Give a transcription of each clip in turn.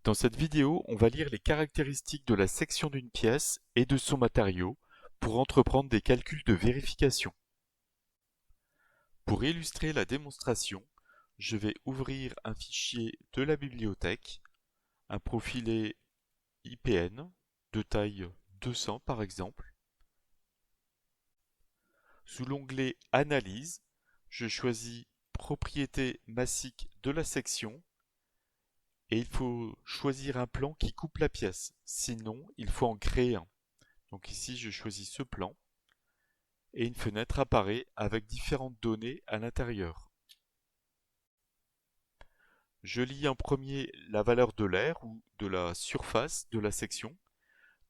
Dans cette vidéo, on va lire les caractéristiques de la section d'une pièce et de son matériau pour entreprendre des calculs de vérification. Pour illustrer la démonstration, je vais ouvrir un fichier de la bibliothèque, un profilé IPN de taille 200 par exemple. Sous l'onglet Analyse, je choisis Propriétés massiques de la section et il faut choisir un plan qui coupe la pièce, sinon il faut en créer un. Donc ici je choisis ce plan et une fenêtre apparaît avec différentes données à l'intérieur. Je lis en premier la valeur de l'aire ou de la surface de la section,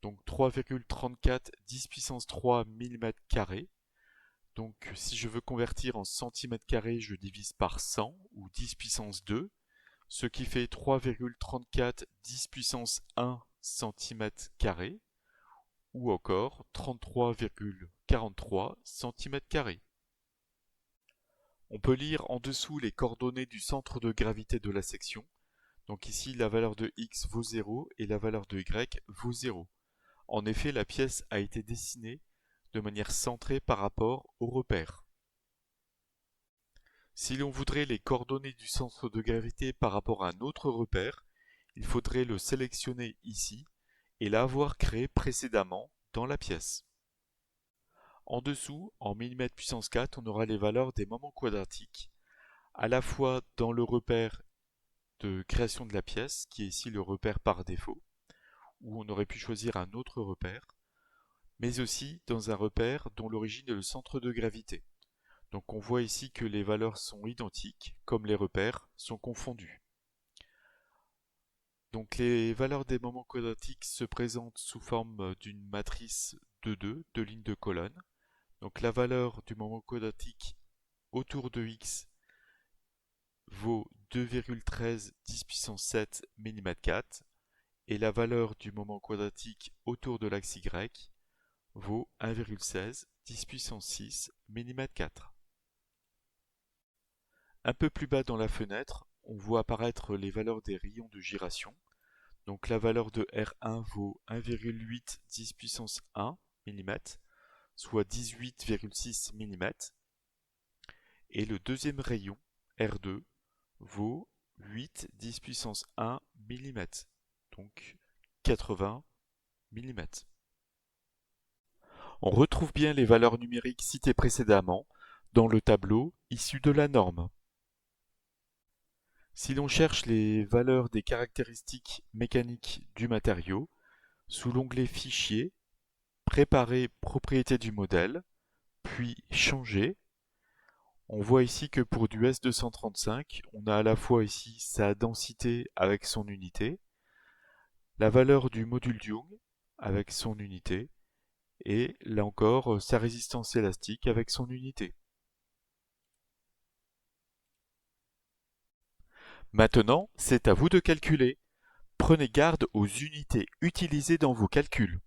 donc 3,34 10 puissance 3 mm². Donc si je veux convertir en centimètres carrés, je divise par 100 ou 10 puissance 2, ce qui fait 3,34 10 puissance 1 cm², ou encore 33,43 cm². On peut lire en dessous les coordonnées du centre de gravité de la section. Donc ici, la valeur de x vaut 0 et la valeur de y vaut 0. En effet, la pièce a été dessinée de manière centrée par rapport au repère. Si l'on voudrait les coordonnées du centre de gravité par rapport à un autre repère, il faudrait le sélectionner ici et l'avoir créé précédemment dans la pièce. En dessous, en mm puissance 4, on aura les valeurs des moments quadratiques, à la fois dans le repère de création de la pièce, qui est ici le repère par défaut, où on aurait pu choisir un autre repère, mais aussi dans un repère dont l'origine est le centre de gravité. Donc on voit ici que les valeurs sont identiques, comme les repères sont confondus. Donc les valeurs des moments quadratiques se présentent sous forme d'une matrice de deux lignes de colonnes. Donc la valeur du moment quadratique autour de x vaut 2,13 10 puissance 7 mm², et la valeur du moment quadratique autour de l'axe y vaut 1,16 10 puissance 6 mm². Un peu plus bas dans la fenêtre, on voit apparaître les valeurs des rayons de gyration. Donc la valeur de R1 vaut 1,8 10 puissance 1 mm, soit 18,6 mm. Et le deuxième rayon, R2, vaut 8 10 puissance 1 mm, donc 80 mm. On retrouve bien les valeurs numériques citées précédemment dans le tableau issu de la norme. Si l'on cherche les valeurs des caractéristiques mécaniques du matériau, sous l'onglet Fichier, Préparer propriétés du modèle, puis Changer, on voit ici que pour du S235, on a à la fois ici sa densité avec son unité, la valeur du module Young avec son unité, et là encore sa résistance élastique avec son unité. Maintenant, c'est à vous de calculer. Prenez garde aux unités utilisées dans vos calculs.